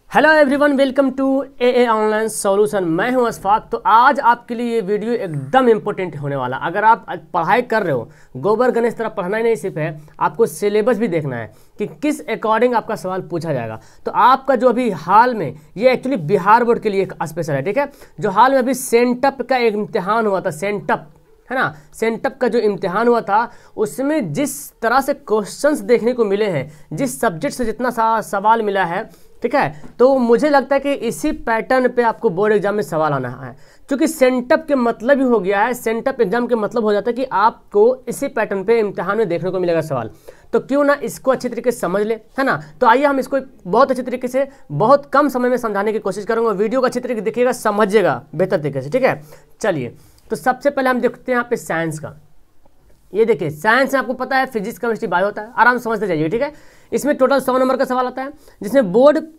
Hello everyone, welcome to a online solution. मैं हूं अशफाक। तो आज आपके लिए ये वीडियो एकदम इम्पोर्टेंट होने वाला। अगर आप पढ़ाई कर रहे हो, गोबर गणेश तरह पढ़ना ही नहीं सिर्फ है, आपको सिलेबस भी देखना है कि किस अकॉर्डिंग आपका सवाल पूछा जाएगा। तो आपका जो अभी हाल में, ये एक्चुअली बिहार बोर्ड के लिए एक स्पेशल है, ठीक है। जो हाल में अभी सेंटअप का एक इम्तिहान हुआ था, सेंटअप है ना, सेंटअप का जो इम्तिहान हुआ था, उसमें जिस तरह से क्वेश्चंस देखने को मिले हैं, जिस सब्जेक्ट से जितना सवाल मिला है, ठीक है, तो मुझे लगता है कि इसी पैटर्न पे आपको बोर्ड एग्जाम में सवाल आना है। क्योंकि सेंटअप के मतलब ही हो गया है, सेंटअप एग्जाम के मतलब हो जाता है कि आपको इसी पैटर्न पे इम्तिहान में देखने को मिलेगा सवाल। तो क्यों ना इसको अच्छी तरीके से समझ ले, है ना। तो आइए हम इसको बहुत अच्छी तरीके से, बहुत कम समय में समझाने की कोशिश करूँगा। वीडियो को अच्छी तरीके से देखिएगा, समझिएगा बेहतर तरीके से, ठीक है। चलिए, तो सबसे पहले हम देखते हैं यहाँ पे साइंस का। ये देखिए, साइंस में आपको पता है फिजिक्स केमिस्ट्री बायो होता है, आराम से समझते जाइए, ठीक है। इसमें टोटल 100 नंबर का सवाल आता है, जिसमें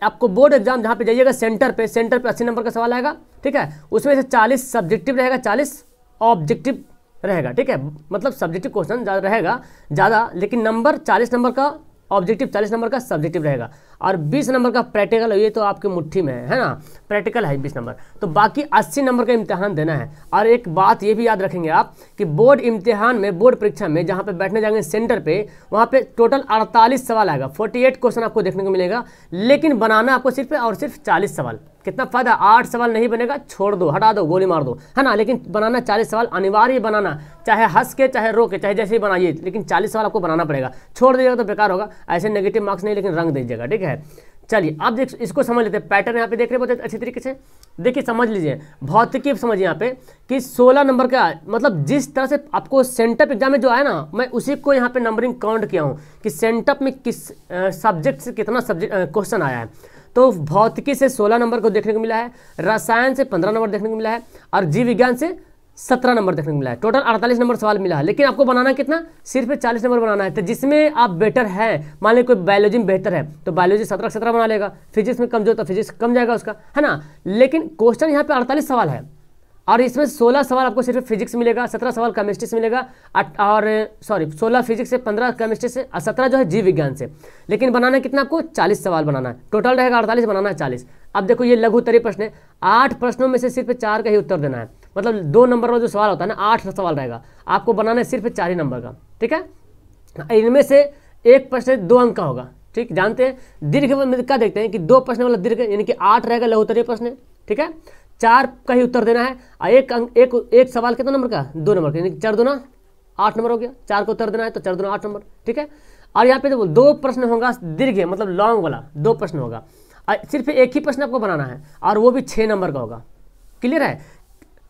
आपको बोर्ड एग्जाम जहाँ पे जाइएगा सेंटर पे 80 नंबर का सवाल आएगा, ठीक है। उसमें से 40 सब्जेक्टिव रहेगा, 40 ऑब्जेक्टिव रहेगा, ठीक है। मतलब सब्जेक्टिव क्वेश्चन ज़्यादा, लेकिन नंबर 40 नंबर का ऑब्जेक्टिव, 40 नंबर का सब्जेक्टिव रहेगा, और 20 नंबर का प्रैक्टिकल। ये तो आपके मुट्ठी में है ना, प्रैक्टिकल है 20 नंबर। तो बाकी 80 नंबर का इम्तिहान देना है। और एक बात ये भी याद रखेंगे आप कि बोर्ड इम्तिहान में, बोर्ड परीक्षा में जहाँ पे बैठने जाएंगे सेंटर पे, वहाँ पे टोटल 48 सवाल आएगा, 48 क्वेश्चन आपको देखने को मिलेगा। लेकिन बनाना आपको सिर्फ और सिर्फ 40 सवाल। कितना फायदा, 8 सवाल नहीं बनेगा, छोड़ दो, हटा दो, गोली मार दो, है ना। लेकिन बनाना 40 सवाल अनिवार्य बनाना, चाहे हंस के, चाहे रो के, चाहे जैसे ही बनाइए, लेकिन 40 सवाल आपको बनाना पड़ेगा। छोड़ दीजिएगा तो बेकार होगा। ऐसे नेगेटिव मार्क्स नहीं, लेकिन रंग दीजिएगा, ठीक है। चलिए, अब देख, इसको समझ लेते हैं। पैटर्न यहाँ पे देख रहे बहुत अच्छी तरीके से, देखिए समझ लीजिए। भौतिकी समझिए यहाँ पे कि 16 नंबर का, मतलब जिस तरह से आपको सेंटअप एग्जाम में जो आया ना, मैं उसी को यहाँ पे नंबरिंग काउंट किया हूँ कि सेंटअप में किस सब्जेक्ट से कितना क्वेश्चन आया है। तो भौतिकी से 16 नंबर को देखने को मिला है, रसायन से 15 नंबर देखने को मिला है, और जीव विज्ञान से 17 नंबर देखने को मिला है। टोटल 48 नंबर सवाल मिला है। लेकिन आपको बनाना कितना, सिर्फ 40 नंबर बनाना है। तो जिसमें आप बेटर है, मान लीजिए कोई बायोलॉजी में बेहतर है तो बायोलॉजी 17 बना लेगा, फिजिक्स में कमजोर तो फिजिक्स कम जाएगा उसका, है ना। लेकिन क्वेश्चन यहाँ पे 48 सवाल है, और इसमें 16 सवाल आपको सिर्फ फिजिक्स मिलेगा, 17 सवाल केमिस्ट्री से मिलेगा, और 16 फिजिक्स से, 15 केमिस्ट्री से, और 17 जो है जीव विज्ञान से। लेकिन बनाना कितना, आपको 40 सवाल बनाना है। टोटल रहेगा 48, बनाना है 40। अब देखो, ये लघु उत्तरीय प्रश्न है, 8 प्रश्नों में से सिर्फ 4 का ही उत्तर देना है। मतलब 2 नंबर का जो सवाल होता है ना, 8 सवाल रहेगा, आपको बनाना है सिर्फ 4 ही नंबर का, ठीक है। इनमें से एक प्रश्न 2 अंक का होगा, ठीक। जानते हैं दीर्घ में क्या देखते हैं कि 2 प्रश्न वाला दीर्घ, यानी कि 8 रहेगा लघु उत्तरीय प्रश्न, ठीक है। 4 का ही उत्तर देना है, और एक सवाल कितना नंबर का, 2 नंबर का, यानी कि 4 दूना 8 नंबर हो गया। 4 का उत्तर देना है तो 4 दूना 8 नंबर, ठीक है। और यहाँ पे देखो 2 प्रश्न होगा दीर्घ, मतलब लॉन्ग वाला 2 प्रश्न होगा, सिर्फ एक ही प्रश्न आपको बनाना है, और वो भी 6 नंबर का होगा। क्लियर है।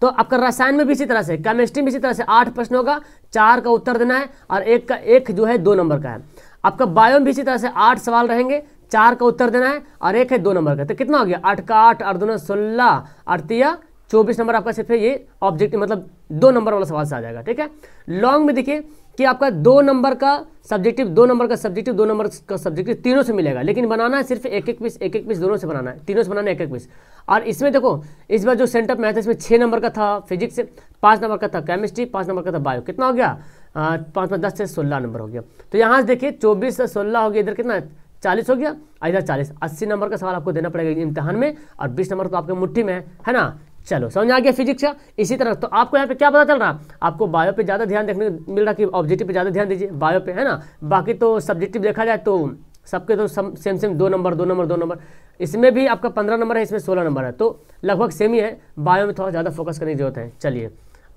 तो आपका रसायन में भी इसी तरह से, केमिस्ट्री में इसी तरह से 8 प्रश्न होगा, 4 का उत्तर देना है, और एक जो है 2 नंबर का है। आपका बायो में भी इसी तरह से 8 सवाल रहेंगे, 4 का उत्तर देना है, और एक है 2 नंबर का। तो कितना हो गया, 8 का 8, 8 दूना 16, 8 24 नंबर आपका सिर्फ ये ऑब्जेक्टिव, मतलब 2 नंबर वाला सवाल से आ जाएगा, ठीक है। लॉन्ग में देखिए कि आपका 2 नंबर का सब्जेक्टिव, 2 नंबर का सब्जेक्टिव, 2 नंबर का सब्जेक्टिव, तीनों से मिलेगा। लेकिन बनाना है सिर्फ एक एक पीस दोनों से बनाना है, तीनों से बनाना है एक पीस। और इसमें देखो, इस बार जो सेंटअप मैथ है, इसमें 6 नंबर का था फिजिक्स से, 5 नंबर का था केमिस्ट्री, 5 नंबर का था बायो। कितना हो गया, 5 10 से 16 नंबर हो गया। तो यहाँ से देखिए 24 से 16 हो गया, इधर कितना 40 हो गया, इधर 40, 80 नंबर का सवाल आपको देना पड़ेगा इम्तिहान में, और 20 नंबर तो आपके मुट्ठी में है ना। चलो, समझ आ गया फिजिक्स का। इसी तरह तो आपको यहाँ पे क्या पता चल रहा, आपको बायो पे ज़्यादा ध्यान देखने को मिल रहा कि ऑब्जेक्टिव पे ज़्यादा ध्यान दीजिए, बायो पे, है ना। बाकी तो सब्जेक्टिव देखा जाए तो सबके तो सेम 2 नंबर। इसमें भी आपका 15 नंबर है, इसमें 16 नंबर है, तो लगभग सेम ही है। बायो में थोड़ा ज़्यादा फोकस करने की जरूरत है। चलिए,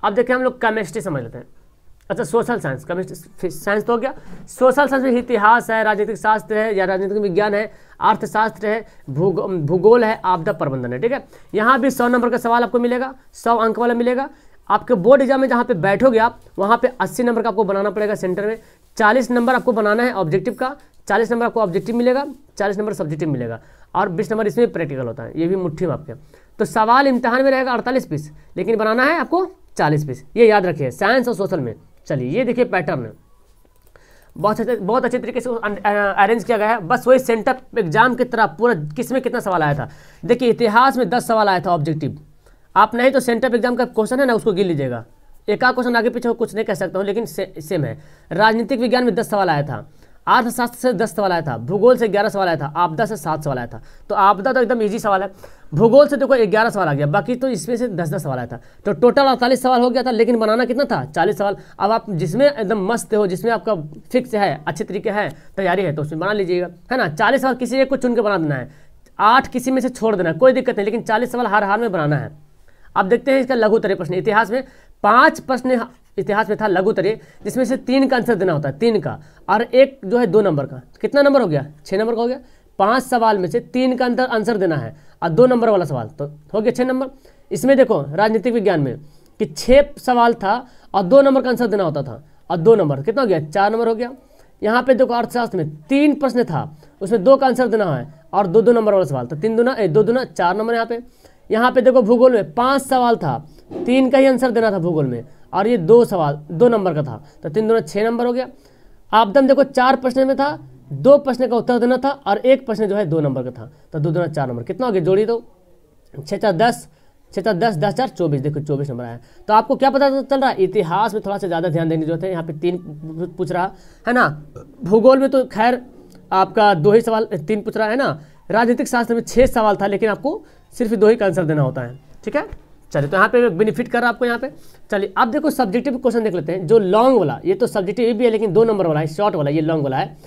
अब देखिए हम लोग केमिस्ट्री समझ लेते हैं। अच्छा, सोशल साइंस, केमिस्ट्री साइंस तो हो गया। सोशल साइंस में इतिहास है, राजनीतिक शास्त्र है या राजनीतिक विज्ञान है, अर्थशास्त्र है, भूगोल है, आपदा प्रबंधन है, ठीक है। यहाँ भी 100 नंबर का सवाल आपको मिलेगा, 100 अंक वाला मिलेगा। आपके बोर्ड एग्जाम में जहाँ पे बैठोगे आप, वहाँ पे 80 नंबर का आपको बनाना पड़ेगा सेंटर में। 40 नंबर आपको बनाना है ऑब्जेक्टिव का, 40 नंबर आपको ऑब्जेक्टिव मिलेगा, 40 नंबर सब्जेक्टिव मिलेगा, और 20 नंबर इसमें प्रैक्टिकल होता है, ये भी मुट्ठी में आपके। तो सवाल इम्तिहान में रहेगा 48 पीस, लेकिन बनाना है आपको 40 पीस, ये याद रखिए साइंस और सोशल में। चलिए, ये देखिए पैटर्न बहुत अच्छे तरीके से अरेंज किया गया है। बस वही सेंटअप एग्जाम की तरह पूरा, किसमें कितना सवाल आया था। देखिए, इतिहास में 10 सवाल आया था ऑब्जेक्टिव। आप नहीं तो सेंटअप एग्जाम का क्वेश्चन है ना, उसको गिन लीजिएगा, एक आध क्वेश्चन आगे पीछे कुछ नहीं कह सकता हूँ, लेकिन सेम है। राजनीतिक विज्ञान में 10 सवाल आया था, अर्थशास्त्र से 10 सवाल आया था, भूगोल से 11 सवाल आया था, आपदा से 7 सवाल आया था। तो आपदा तो एकदम इजी सवाल है। भूगोल से देखो 11 सवाल आ गया, बाकी तो इसमें से 10-10 सवाल आया था, तो टोटल 48 सवाल हो गया था। लेकिन बनाना कितना था? 40 सवाल। अब आप जिसमें एकदम मस्त हो, जिसमें आपका फिक्स है, अच्छे तरीके है, तैयारी है, तो उसमें बना लीजिएगा, है ना। 40 सवाल किसी एक को चुन के बना देना है, 8 किसी में से छोड़ देना है, कोई दिक्कत नहीं, लेकिन 40 सवाल हर हाल में बनाना है। अब देखते हैं इसका लघुत्तरीय प्रश्न। इतिहास में 5 प्रश्न इतिहास में था लघुत्तरीय, जिसमें से 3 का आंसर देना होता है, 3 का, और एक जो है 2 नंबर का। कितना नंबर हो गया? 6 नंबर का हो गया। 5 सवाल में से 3 का आंसर देना है और 2 नंबर वाला सवाल, तो हो गया 6 नंबर। इसमें देखो राजनीतिक विज्ञान में कि 6 सवाल था और 2 नंबर का आंसर देना होता था, और 2 नंबर कितना हो गया? 4 नंबर हो गया। यहाँ पे देखो अर्थशास्त्र में 3 प्रश्न था, उसमें 2 का आंसर देना है और 2 नंबर वाला सवाल, तो 2 दूना 4 नंबर यहाँ पे देखो भूगोल में 5 सवाल था, 3 का ही आंसर देना था भूगोल में, और ये 2 सवाल 2 नंबर का था, तो 3 दूना 6 नंबर हो गया। आपदा में देखो 4 प्रश्न में था, 2 प्रश्न का उत्तर देना था और 1 प्रश्न जो है 2 नंबर का था, तो 2 दूना 4 नंबर। कितना हो गया? जोड़ी तो 6-4-10, 6-4-10, 10-4-24, देखो 24 नंबर आया। तो आपको क्या पता चल रहा है? इतिहास में थोड़ा सा ज़्यादा ध्यान देने की जरूरत है। यहाँ पे 3 पूछ रहा है ना, भूगोल में तो खैर आपका 2 ही सवाल 3 पूछ रहा है ना। राजनीतिक शास्त्र में 6 सवाल था, लेकिन आपको सिर्फ 2 ही का आंसर देना होता है, ठीक है। चलिए, तो यहाँ पे बेनिफिट कर रहा है आपको यहाँ पे। चलिए अब देखो सब्जेक्टिव क्वेश्चन देख लेते हैं, जो लॉन्ग वाला, ये तो सब्जेक्टिव भी है लेकिन 2 नंबर वाला है, शॉर्ट वाला, ये लॉन्ग वाला है।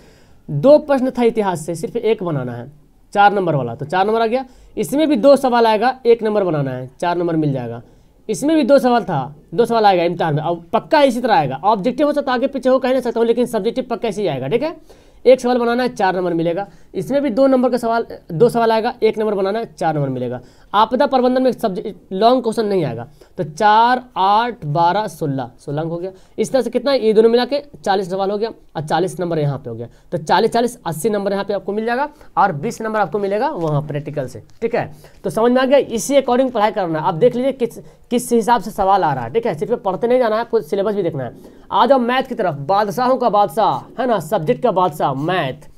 2 प्रश्न था इतिहास से, सिर्फ 1 बनाना है, 4 नंबर वाला, तो 4 नंबर आ गया। इसमें भी 2 सवाल आएगा, 1 नंबर बनाना है, 4 नंबर मिल जाएगा। इसमें भी 2 सवाल था, 2 सवाल आएगा इम्तिहान में, अब पक्का इसी तरह आएगा। ऑब्जेक्टिव हो सकता है आगे पीछे हो, कह नहीं सकता हूँ, लेकिन सब्जेक्टिव पक्का इसी आएगा, ठीक है। 1 सवाल बनाना है, 4 नंबर मिलेगा। इसमें भी 2 नंबर का सवाल, 2 सवाल आएगा, 1 नंबर बनाना है, 4 नंबर मिलेगा। आपदा प्रबंधन में सब्जेक्ट लॉन्ग क्वेश्चन नहीं आएगा, तो 4, 8, 12, 16 अंक हो गया। इस तरह से कितना, ये दोनों मिला के 40 सवाल हो गया, और 40 नंबर यहाँ पे हो गया, तो 40-40 80 नंबर यहाँ पे आपको मिल जाएगा, और 20 नंबर आपको मिलेगा वहाँ प्रैक्टिकल से, ठीक है। तो समझ में आ गया, इसी अकॉर्डिंग पढ़ाई करना है। आप देख लीजिए किस हिसाब से सवाल आ रहा है, ठीक है। सिर्फ पढ़ते नहीं जाना है, आपको सिलेबस भी देखना है। आ जाओ मैथ की तरफ, बादशाहों का बादशाह, है ना, सब्जेक्ट का बादशाह मैथ।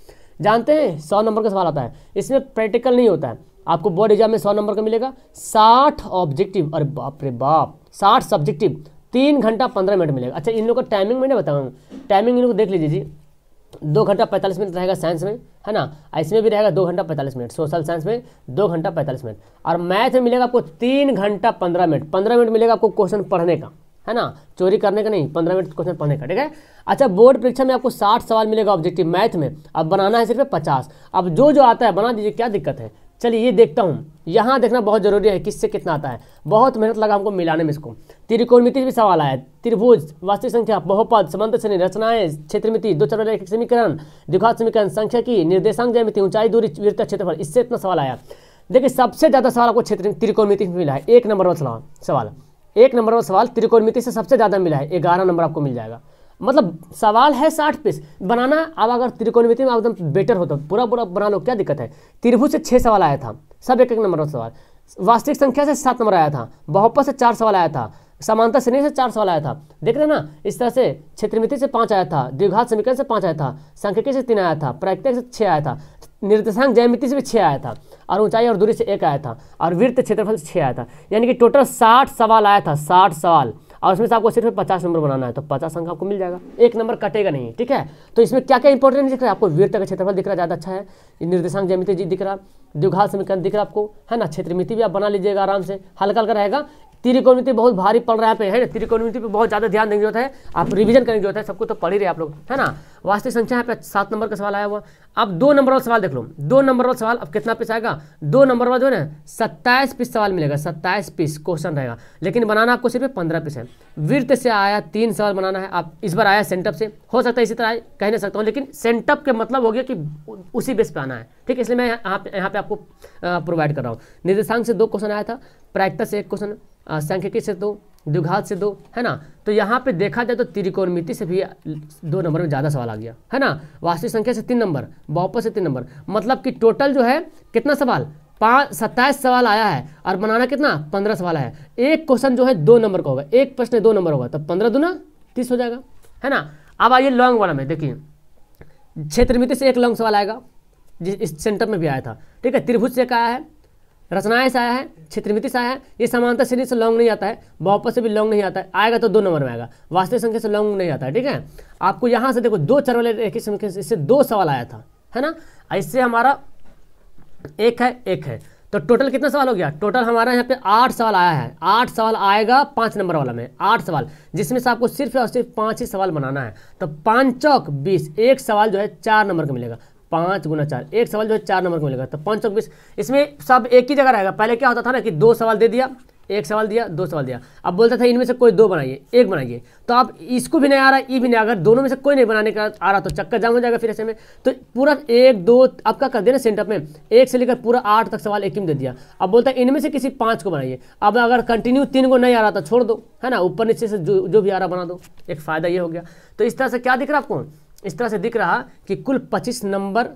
जानते हैं 100 नंबर का सवाल आता है, इसमें प्रैक्टिकल नहीं होता है। आपको बोर्ड एग्जाम में 100 नंबर का मिलेगा, 60 ऑब्जेक्टिव, अरे बाप रे बाप, 60 सब्जेक्टिव, 3 घंटा 15 मिनट मिलेगा। अच्छा, इन लोगों का टाइमिंग मैंने बताऊँ, टाइमिंग इन लोग देख लीजिए जी। 2 घंटा 45 मिनट रहेगा साइंस में, है ना, इसमें भी रहेगा 2 घंटा 45 मिनट, सोशल साइंस में 2 घंटा 45 मिनट, और मैथ में मिलेगा आपको 3 घंटा 15 मिनट। 15 मिनट मिलेगा आपको क्वेश्चन पढ़ने का, है ना, चोरी करने का नहीं, 15 मिनट क्वेश्चन पढ़ने का, ठीक है। अच्छा, बोर्ड परीक्षा में आपको 60 सवाल मिलेगा ऑब्जेक्टिव मैथ में, अब बनाना है सिर्फ 50। अब जो आता है बना दीजिए, क्या दिक्कत है। चलिए ये देखता हूँ, यहाँ देखना बहुत जरूरी है किससे कितना आता है। बहुत मेहनत लगा हमको मिलाने में इसको। त्रिकोणमिति भी सवाल आया, त्रिभुज, वास्तविक संख्या, बहुपद, समांतर श्रेणी, रचनाएं, क्षेत्रमिति, 2 चर रेखा समीकरण, द्विघात समीकरण, सांख्यिकी, निर्देशांक ज्यामिति, ऊंचाई दूरी वृत्त क्षेत्रफल, इससे इतना सवाल आया। देखिए सबसे ज्यादा सवाल आपको त्रिकोणमिति में मिला है, 1 नंबर वाला सवाल, 1 नंबर वाला सवाल त्रिकोणमिति से सबसे ज्यादा मिला है, 11 नंबर आपको मिल जाएगा। मतलब सवाल है 60 पीस बनाना। अब अगर त्रिकोणमिति में एकदम बेटर हो तो पूरा बना लो, क्या दिक्कत है। त्रिभुज से 6 सवाल आया था, सब 1-1 नंबर का सवाल। वास्तविक संख्या से 7 नंबर आया था, बहुपद से 4 सवाल आया था, समांतर श्रेणी से 4 सवाल आया था, देख रहे ना। इस तरह से क्षेत्रमिति से 5 आया था, द्विघात समीकरण से 5 आया था, सांख्यिकी से 3 आया था, प्राकृतिक से 6 आया था, निर्देशांक ज्यामिति से भी 6 आया था, और ऊंचाई और दूरी से 1 आया था, और वृत्त क्षेत्रफल से 6 आया था। यानी कि टोटल 60 सवाल आया था, 60 सवाल, और उसमें से आपको सिर्फ 50 नंबर बनाना है, तो 50 अंक आपको मिल जाएगा, 1 नंबर कटेगा नहीं, ठीक है। तो इसमें क्या क्या इंपॉर्टेंट दिख रहा है आपको, वृत्त का क्षेत्रफल दिख रहा है ज़्यादा अच्छा है, निर्देशांक ज्यामिति जी दिख रहा, द्विघात समीकरण दिख रहा आपको, है ना, क्षेत्रमिति भी आप बना लीजिएगा आराम से, हल्का हल्का रहेगा। त्रिकोणमिति बहुत भारी पड़ रहा है पे, है ना, त्रिकोणमिति पे बहुत ज़्यादा ध्यान देने की जरूरत है, आप रिवीजन करने की जरूरत है, सबको तो पढ़ ही रहे आप लोग, है ना। वास्तविक संख्या यहाँ पे 7 नंबर का सवाल आया हुआ। अब 2 नंबर वाला सवाल देख लो, 2 नंबर वाला सवाल अब कितना पीस आएगा, 2 नंबर वाला जो है ना 27 पीस सवाल मिलेगा, 27 पीस क्वेश्चन रहेगा, लेकिन बनाना आपको सिर्फ 15 पीस है। वृत्त से आया 3 सवाल बनाना है, आप इस बार आया सेंटअप से, हो सकता है इसी तरह कह नहीं सकता हूँ, लेकिन सेंटअप के मतलब हो गया कि उसी बेस पे आना है, ठीक है, इसलिए मैं यहाँ पे आपको प्रोवाइड कर रहा हूँ। निर्देशांक से 2 क्वेश्चन आया था, प्राकृतिक से 1 क्वेश्चन, सांख्यिकी से 2, द्विघात से 2, है ना। तो यहाँ पे देखा जाए तो त्रिकोणमिति से भी 2 नंबर में ज़्यादा सवाल आ गया, है ना। वास्तविक संख्या से 3 नंबर, बहुपद से 3 नंबर, मतलब कि टोटल जो है कितना सवाल, 27 सवाल आया है, और बनाना कितना 15 सवाल है। एक क्वेश्चन जो है 2 नंबर का होगा, एक प्रश्न 2 नंबर होगा, तब 15 दूना 30 हो जाएगा, है ना। अब आइए लॉन्ग वाला में, देखिए क्षेत्रमिति से 1 लॉन्ग सवाल आएगा, जिस इस सेंटर में भी आया था, ठीक है। त्रिभुज से 1 आया है, रचनाएं से आया है, क्षेत्रमिति से आया है, ये समांतर श्रेणी से लॉन्ग नहीं आता है, बहुपद से भी लॉन्ग नहीं आता है, आएगा तो 2 नंबर में आएगा, वास्तविक संख्या से लॉन्ग नहीं आता है। ठीक है, आपको यहाँ से देखो 2 चर वाले एक ही संख्या से, इससे 2 सवाल आया था, है ना, इससे हमारा एक है, तो टोटल कितना सवाल हो गया, टोटल हमारा यहाँ पे 8 सवाल आया है, 8 सवाल आएगा 5 नंबर वाला में, 8 सवाल, जिसमें से आपको सिर्फ और सिर्फ 5 ही सवाल बनाना है। तो 5 चौक 20, एक सवाल जो है 4 नंबर का मिलेगा, 5 गुना 4, एक सवाल जो है 4 नंबर का मिलेगा, तो 5 चौक 20। इसमें सब एक ही जगह रहेगा, पहले क्या होता था ना कि 2 सवाल दे दिया, 1 सवाल दिया, 2 सवाल दिया, अब बोलता था इनमें से कोई 2 बनाइए, 1 बनाइए, तो आप इसको भी नहीं आ रहा, ये भी नहीं, अगर दोनों में से कोई नहीं बनाने का आ रहा तो चक्कर जाम हो जाएगा फिर ऐसे में। तो पूरा 1 2 आपका कर देना सेंटर में, 1 से लेकर पूरा 8 तक सवाल एक ही में दे दिया। अब बोलता है इनमें से किसी 5 को बनाइए, अब अगर कंटिन्यू 3 को नहीं आ रहा तो छोड़ दो, है ना, ऊपर नीचे से जो भी आ रहा बना दो, एक फ़ायदा ये हो गया। तो इस तरह से क्या दिख रहा आपको, इस तरह से दिख रहा कि कुल 25 नंबर,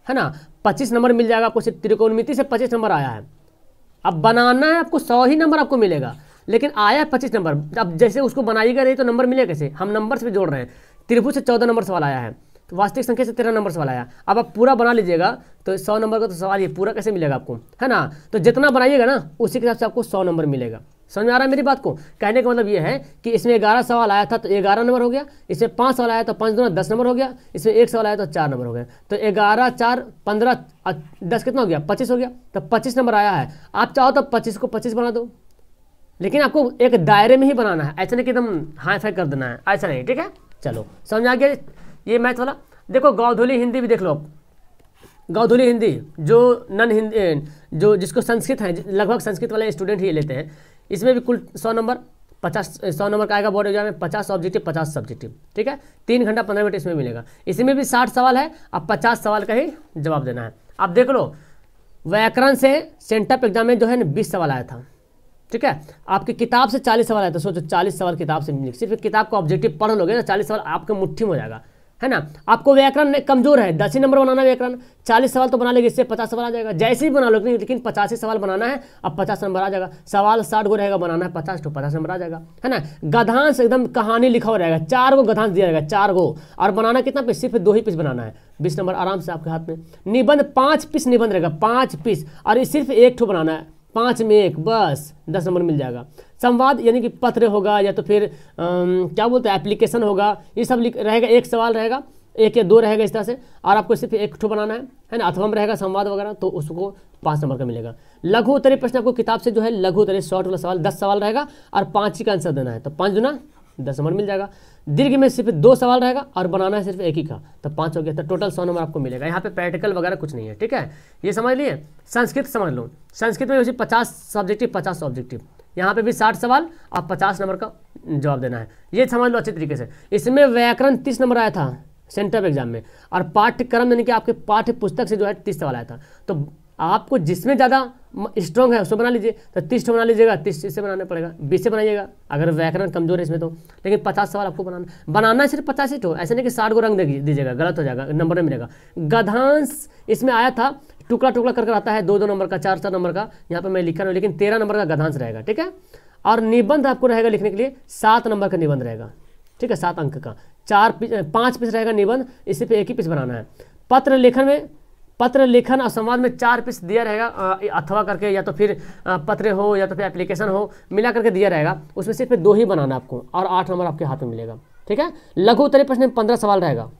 है ना, 25 नंबर मिल जाएगा आपको, त्रिकोणमिति से 25 नंबर आया है। अब बनाना है आपको 100 ही नंबर आपको मिलेगा, लेकिन आया 25 नंबर। अब जैसे उसको बनाइएगा नहीं तो नंबर मिलेगा कैसे, हम नंबर से भी जोड़ रहे हैं। त्रिभुज से 14 नंबर सवाल आया है, तो वास्तविक संख्या से 13 नंबर सवाल आया। अब आप पूरा बना लीजिएगा तो 100 नंबर का तो सवाल ये पूरा कैसे मिलेगा आपको, है ना। तो जितना बनाइएगा ना उसी के हिसाब से आपको 100 नंबर मिलेगा। समझ में आ रहा है मेरी बात को, कहने का मतलब ये है कि इसमें 11 सवाल आया था तो 11 नंबर हो गया, इसमें 5 सवाल आया तो 5 दूना 10 नंबर हो गया, इसमें 1 सवाल आया तो 4 नंबर हो गया, तो 11 4 15 10 कितना हो गया, 25 हो गया, तो 25 नंबर आया है। आप चाहो तो 25 को 25 बना दो, लेकिन आपको एक दायरे में ही बनाना है, ऐसा नहीं कि एकदम हाई फाई कर देना है, ऐसा नहीं। ठीक है, चलो समझ आ गया ये मैथ वाला। देखो गौधुली हिंदी भी देख लो आप, गौधुली हिंदी जो नन हिंदी जो जिसको संस्कृत है, लगभग संस्कृत वाले स्टूडेंट ही लेते हैं, इसमें भी कुल 100 नंबर 100 नंबर का आएगा बोर्ड एग्जाम में, 50 ऑब्जेक्टिव 50 सब्जेक्टिव। ठीक है, 3 घंटा 15 मिनट इसमें मिलेगा। इसमें भी 60 सवाल है, अब 50 सवाल का ही जवाब देना है। अब देख लो व्याकरण से सेंटअप एग्जाम में जो है ना 20 सवाल आया था। ठीक है, आपकी किताब से 40 सवाल आया था, सोचो 40 सवाल किताब से मिले, सिर्फ किताब का ऑब्जेक्टिव पढ़ लोगे ना 40 सवाल आपके मुट्ठी में हो जाएगा, है ना। आपको व्याकरण कमजोर है, 10 ही नंबर बनाना व्याकरण, 40 सवाल तो बना लेंगे, इससे 50 सवाल आ जाएगा, जैसे ही बना लो, लेकिन 85 सवाल बनाना है, अब 50 नंबर आ जाएगा। सवाल 60 गो रहेगा, बनाना है 50 तो 50 नंबर आ जाएगा, है ना। गधांश एकदम कहानी लिखा हुआ रहेगा, 4 गो गधांश दिया रहेगा, 4 गो, और बनाना कितना पीस, सिर्फ 2 ही पीस बनाना है, 20 नंबर आराम से आपके हाथ में। निबंध 5 पीस निबंध रहेगा, 5 पीस, और सिर्फ 1 ठो बनाना है, 5 में 1 बस 10 नंबर मिल जाएगा। संवाद यानी कि पत्र होगा या तो फिर क्या बोलते हैं एप्लीकेशन होगा, ये सब रहेगा, 1 सवाल रहेगा, 1 या 2 रहेगा इस तरह से, और आपको सिर्फ 1 ठो बनाना है ना। अथवा में रहेगा संवाद वगैरह, तो उसको 5 नंबर का मिलेगा। लघु उत्तरीय प्रश्न आपको किताब से जो है लघु उत्तरीय शॉर्ट वाला सवाल 10 सवाल रहेगा और 5 ही का आंसर देना है, तो 5 दूना 10 नंबर मिल जाएगा। दीर्घ में सिर्फ 2 सवाल रहेगा और बनाना है सिर्फ 1 ही का, तो 5 हो गया, तो टोटल 100 नंबर आपको मिलेगा। यहाँ पे प्रैक्टिकल वगैरह कुछ नहीं है। ठीक है, ये समझ लिए। संस्कृत समझ लो, संस्कृत में उसी 50 सब्जेक्टिव 50 ऑब्जेक्टिव, यहाँ पे भी 60 सवाल और 50 नंबर का जवाब देना है, ये समझ लो अच्छे तरीके से। इसमें व्याकरण 30 नंबर आया था सेंटर एग्जाम में, और पाठ्यक्रम यानी कि आपके पाठ्य पुस्तक से जो है 30 सवाल आया था। तो आपको जिसमें ज़्यादा स्ट्रॉन्ग है उसको बना लीजिए, तो 30 बना लीजिएगा, 30 से बनाना पड़ेगा, 20 से बनाइएगा अगर व्याकरण कमजोर है इसमें तो। लेकिन 50 सवाल आपको बनाना है सिर्फ 50 ही तो, ऐसे नहीं कि 60 को रंग दीजिएगा, गलत हो जाएगा, नंबर नहीं मिलेगा। गधांश इसमें आया था, टुकड़ा टुकड़ा करके आता है, 2-2 नंबर का, 4-4 नंबर का, यहाँ पर मैं लिखा रहा हूँ, लेकिन 13 नंबर का गधांश रहेगा। ठीक है, और निबंध आपको रहेगा लिखने के लिए 7 नंबर का निबंध रहेगा। ठीक है, 7 अंक का, 5 पीस रहेगा निबंध, इसी पे 1 ही पीस बनाना है। पत्र लेखन और संवाद में 4 पीस दिया रहेगा, अथवा करके, या तो फिर पत्र हो या तो फिर एप्लीकेशन हो, मिला करके दिया रहेगा, उसमें सिर्फ 2 ही बनाना आपको, और 8 नंबर आपके हाथ में मिलेगा। ठीक है, लघु उत्तरीय प्रश्न में 15 सवाल रहेगा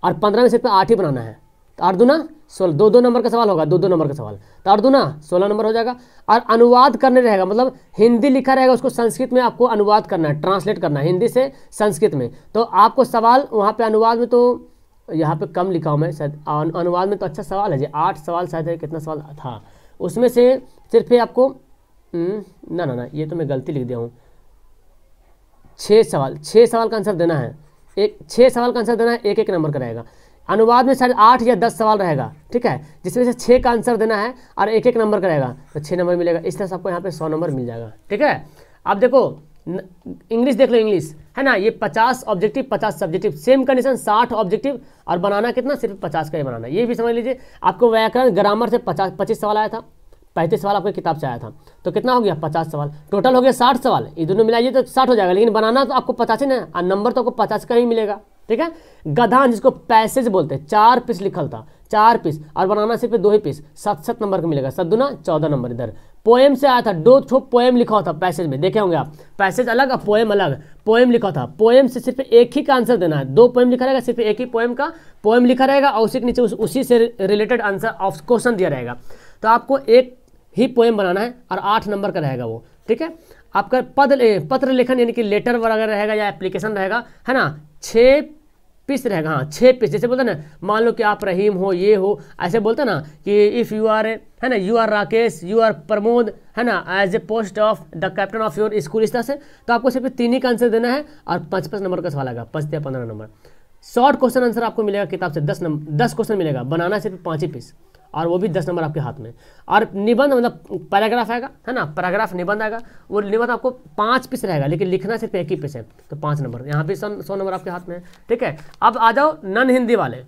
और 15 में सिर्फ 8 ही बनाना है, तो 8 दूना 16, 2-2 नंबर का सवाल होगा, 2-2 नंबर का सवाल, तो 8 दूना 16 नंबर हो जाएगा। और अनुवाद करने रहेगा, मतलब हिंदी लिखा रहेगा उसको संस्कृत में आपको अनुवाद करना है, ट्रांसलेट करना है हिंदी से संस्कृत में। तो आपको सवाल वहाँ पे अनुवाद में, तो यहाँ पे कम लिखा हूँ मैं शायद, अनुवाद में तो अच्छा सवाल है जी, 8 सवाल शायद है, कितना सवाल था उसमें से सिर्फ आपको ना ये तो मैं गलती लिख दिया हूँ, 6 सवाल का आंसर देना है, 6 सवाल का आंसर देना है, 1-1 नंबर का रहेगा। अनुवाद में शायद 8 या 10 सवाल रहेगा, ठीक है, जिसमें से 6 का आंसर देना है और 1-1 नंबर का रहेगा, तो 6 नंबर मिलेगा। इस तरह से आपको यहाँ पे 100 नंबर मिल जाएगा। ठीक है, अब देखो इंग्लिश देख लो, इंग्लिश है ना, ये 50 objective 50 subjective, same condition 60 objective, और बनाना कितना, सिर्फ 50 का ही बनाना, ये भी समझ लीजिए। आपको व्याकरण ग्रामर से 25 सवाल आया था, 35 सवाल आपकी किताब से आया था, तो कितना हो गया 50 सवाल, टोटल हो गया 60 सवाल, ये दोनों मिलाइए तो 60 हो जाएगा, लेकिन बनाना तो आपको 50 ही ना, और नंबर तो आपको 50 का ही मिलेगा। ठीक है, गधांश जिसको पैसेज बोलते हैं, 4 पीस लिखल था, 4 पीस और बनाना सिर्फ 2 ही पीस, 7 नंबर का मिलेगा। 7 दूना 14 नंबर। इधर पोएम से आया था, 2 ठो पोएम लिखा हुआ था पैसेज में, देखे होंगे आप, पैसेज अलग और पोएम अलग। पोएम लिखा था, पोएम से सिर्फ एक ही का आंसर देना है, 2 पोएम लिखा रहेगा, सिर्फ एक ही पोएम का पोएम लिखा रहेगा और उसी के नीचे उसी से रिलेटेड आंसर ऑफ क्वेश्चन दिया रहेगा। तो आपको एक ही पोएम बनाना है और 8 नंबर का रहेगा वो, ठीक है। आपका पत्र लेखन यानी कि लेटर वगैरह रहेगा या एप्लीकेशन रहेगा, है ना, 6 पीस रहेगा। हाँ 6 पीस, जैसे बोलते हैं ना, मान लो कि आप रहीम हो, ये हो, ऐसे बोलते हैं ना कि इफ़ यू आर, है ना, you are Rakesh, you are Pramod, है ना, as a post of the captain of your school, इस तरह से। तो आपको सिर्फ 3 ही का आंसर देना है और 5 नंबर का सवाल आएगा, 5 या 15 नंबर। शॉर्ट क्वेश्चन आंसर आपको मिलेगा किताब से 10 क्वेश्चन मिलेगा, बनाना सिर्फ 5 ही पीस और वो भी 10 नंबर आपके हाथ में। और निबंध मतलब पैराग्राफ आएगा, है ना, पैराग्राफ निबंध आएगा, वो निबंध आपको 5 पीस रहेगा, लेकिन लिखना सिर्फ 1 ही पीस है, तो 5 नंबर। यहाँ भी 100 नंबर आपके हाथ में है, ठीक है। अब आ जाओ नॉन हिंदी वाले।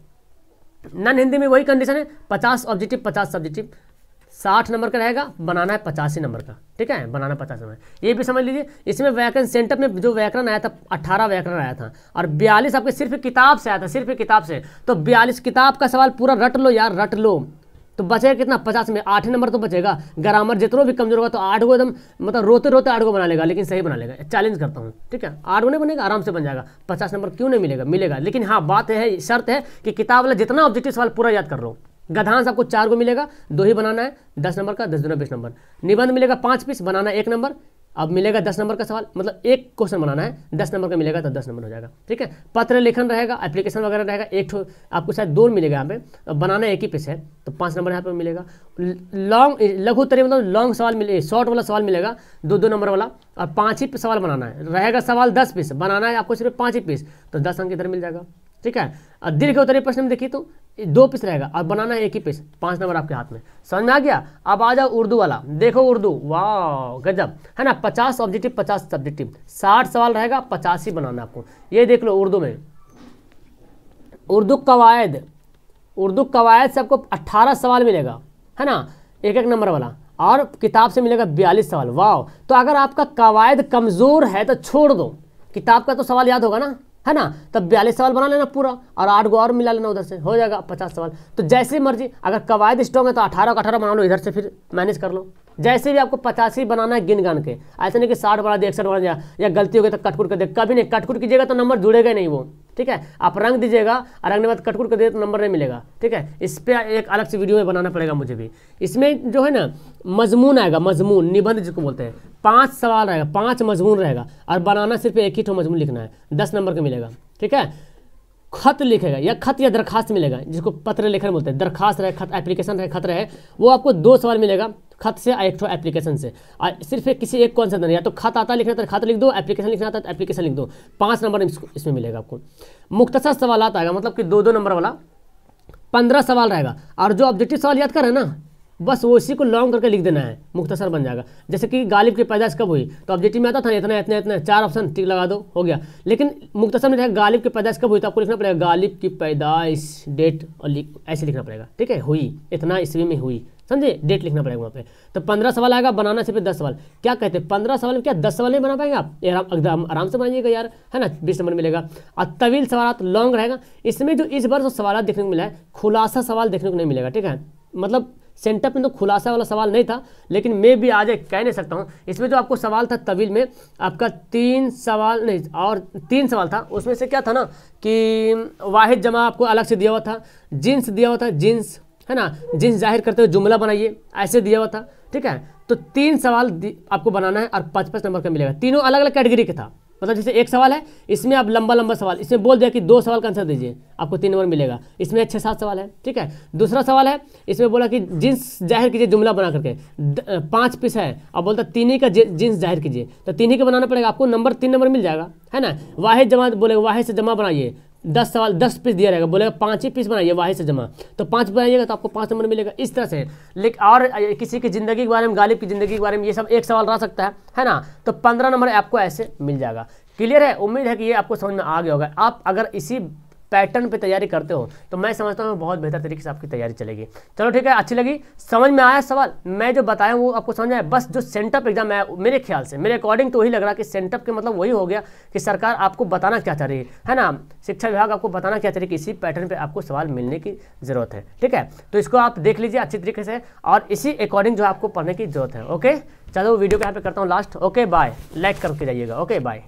नॉन हिंदी में वही कंडीशन है, 50 ऑब्जेक्टिव 50 सब्जेक्टिव, 60 नंबर का रहेगा, बनाना है 85 नंबर का, ठीक है, बनाना 50 नंबर। ये भी समझ लीजिए, इसमें व्याकरण सेंटर में जो व्याकरण आया था 18 व्याकरण आया था और 42 आपके सिर्फ किताब से आया था, सिर्फ किताब से। तो 42 किताब का सवाल पूरा रट लो यार, रट लो, तो बचेगा कितना, 50 में 8 नंबर तो बचेगा। ग्रामर जितना भी कमजोर होगा तो 8 को एकदम मतलब रोते रोते 8 को बना लेगा, लेकिन सही बना लेगा, चैलेंज करता हूँ, ठीक है। 8 नहीं बनेगा, आराम से बन जाएगा। 50 नंबर क्यों नहीं मिलेगा, मिलेगा, लेकिन हाँ बात है, शर्त है कि किताब वाला जितना ऑब्जेक्टिव सवाल पूरा याद कर लो। गधांश आपको 4 को मिलेगा, 2 ही बनाना है, 10 नंबर का, 10 दूना 20 नंबर। निबंध मिलेगा 5 पीस, बनाना 1 नंबर। अब मिलेगा 10 नंबर का सवाल, मतलब 1 क्वेश्चन बनाना है, 10 नंबर का मिलेगा तो 10 नंबर हो जाएगा, ठीक है। पत्र लेखन रहेगा, एप्लीकेशन वगैरह रहेगा, एक ठो आपको शायद 2 मिलेगा यहाँ पे, बनाना 1 ही पीस है, तो 5 नंबर यहाँ पे मिलेगा। लॉन्ग लघु उत्तरीय मतलब लॉन्ग सवाल मिले, शॉर्ट वाला सवाल मिलेगा 2 नंबर वाला, और 5 ही सवाल बनाना है, रहेगा सवाल 10 पीस, बनाना है आपको सिर्फ 5 ही पीस, तो 10 अंक इधर मिल जाएगा, ठीक है। और दीर्घ उत्तरीय प्रश्न में देखिए तो 2 पीस रहेगा और बनाना है 1 ही पीस, 5 नंबर आपके हाथ में। समझ में आ गया। अब आ जाओ उर्दू वाला, देखो उर्दू, वाह गजब, है ना, 50 ऑब्जेक्टिव 50 सब्जेक्टिव, 60 सवाल रहेगा, 50 ही बनाना आपको। ये देख लो उर्दू में, उर्दू कवायद से आपको 18 सवाल मिलेगा, है ना, 1 नंबर वाला, और किताब से मिलेगा 42 सवाल। वाह, तो अगर आपका कवायद कमजोर है तो छोड़ दो, किताब का तो सवाल याद होगा ना, है ना, तब 42 सवाल बना लेना पूरा और 8 को और मिला लेना उधर से, हो जाएगा 50 सवाल। तो जैसे मर्जी, अगर कवायद स्ट्रॉन्ग है तो 18 का 18 बना लो, इधर से फिर मैनेज कर लो। जैसे भी आपको 85 बनाना है गिन गान के, ऐसा नहीं कि 60 बना दिया 61 बना दिया, या गलती हो गई तो कटकुट कर दे, कभी नहीं, कटकुट कीजिएगा तो नंबर जुड़ेगा नहीं वो, ठीक है। आप रंग दीजिएगा और रंगने बाद कटकुट कर दे तो नंबर नहीं मिलेगा, ठीक है। इस पर एक अलग से वीडियो में बनाना पड़ेगा मुझे भी। इसमें जो है ना मजमून आएगा, मजमून निबंध जिसको बोलते हैं, 5 सवाल रहेगा, 5 मजमून रहेगा और बनाना सिर्फ 1 ही ठो मजमून लिखना है, 10 नंबर का मिलेगा, ठीक है। खत लिखेगा या खत या दरखास्त मिलेगा, जिसको पत्र लेखन बोलते हैं, दरखास्त रहे, खत, एप्लीकेशन रहे, खत रहे, वो आपको 2 सवाल मिलेगा, खत से 1 ठो एप्लीकेशन से। और सिर्फ किसी एक को आंसर देना, या तो खत आता लिखना तो खत लिख दो, एप्लीकेशन लिखना आता तो एप्लीकेशन लिख दो, 5 नंबर इसमें मिलेगा आपको। मुख्तसर सवालात आएगा, मतलब कि 2 नंबर वाला, 15 सवाल रहेगा, और जो ऑब्जेक्टिव सवाल याद कर रहे हैं ना, बस वो इसी को लॉन्ग करके लिख देना है, मुख्तसर बन जाएगा। जैसे कि गालिब की पैदाइश कब हुई, तो ऑब्जेक्टिव में आता था इतना इतना इतना, 4 ऑप्शन टिक लगा दो, हो गया। लेकिन मुख्तसर में रहेगा गालिब की पैदाइश कब हुई, तो आपको लिखना पड़ेगा गालिब की पैदाइश, डेट, और ऐसे लिखना पड़ेगा, ठीक है, हुई इतना ईस्वी में हुई, समझे, डेट लिखना पड़ेगा वहाँ पे। तो 15 सवाल आएगा, बनाना सिर्फ 10 सवाल। क्या कहते हैं 15 सवाल में क्या 10 सवाल नहीं बना पाएंगे आप, एकदम आराम से बनाइएगा यार, है ना, 20 नंबर मिलेगा। और तवील सवाल लॉन्ग रहेगा, इसमें जो इस बार जो सवाल देखने को मिला है, खुलासा सवाल देखने को नहीं मिलेगा, ठीक है। मतलब सेंटर में तो खुलासा वाला सवाल नहीं था, लेकिन मैं भी आज कह नहीं सकता हूँ। इसमें जो आपको सवाल था तवील में, आपका 3 सवाल नहीं और 3 सवाल था, उसमें से क्या था ना कि वाहिद जमा आपको अलग से दिया हुआ था, जिन्स दिया हुआ था, जिन्स, है ना, जिन्स जाहिर करते हुए जुमला बनाइए, ऐसे दिया हुआ था, ठीक है। तो 3 सवाल आपको बनाना है और 5-5 नंबर का मिलेगा, तीनों अलग अलग कैटेगरी के था। मतलब जैसे एक सवाल है, इसमें आप लंबा सवाल, इसमें बोल दिया कि 2 सवाल का आंसर दीजिए, आपको 3 नंबर मिलेगा, इसमें 6-7 सवाल है, ठीक है। दूसरा सवाल है, इसमें बोला कि जिन्स जाहिर कीजिए जुमला बना करके, 5 पीस है, अब बोलता 3 ही का जिन्स जाहिर कीजिए, तो 3 ही का बनाना पड़ेगा, आपको 3 नंबर मिल जाएगा, है ना। वाहिद जमा बोलेगा, वाहिद से जमा बनाइए, 10 सवाल 10 पीस दिया रहेगा, बोलेगा 5 ही पीस बनाइए वाहिद से जमा, तो 5 बनाइएगा तो आपको 5 नंबर मिलेगा, इस तरह से। लेकिन और किसी की ज़िंदगी के बारे में, गालिब की ज़िंदगी के बारे में, ये सब एक सवाल रह सकता है ना, तो 15 नंबर आपको ऐसे मिल जाएगा। क्लियर है, उम्मीद है कि ये आपको समझ में आ गया होगा। आप अगर इसी पैटर्न पे तैयारी करते हो तो मैं समझता हूँ बहुत बेहतर तरीके से आपकी तैयारी चलेगी। चलो ठीक है, अच्छी लगी, समझ में आया सवाल, मैं जो बताया वो आपको समझ में आया। बस जो सेंटअप एग्जाम है मेरे ख्याल से, मेरे अकॉर्डिंग तो वही लग रहा कि सेंटअप के मतलब वही हो गया कि सरकार आपको बताना क्या चाह रही है ना, शिक्षा विभाग आपको बताना क्या चाह रही है कि इसी पैटर्न पे आपको सवाल मिलने की जरूरत है। ठीक है, तो इसको आप देख लीजिए अच्छी तरीके से और इसी अकॉर्डिंग जो आपको पढ़ने की जरूरत है। ओके, चलो वीडियो को यहाँ पे करता हूँ लास्ट। ओके बाय, लाइक करके जाइएगा। Okay bye.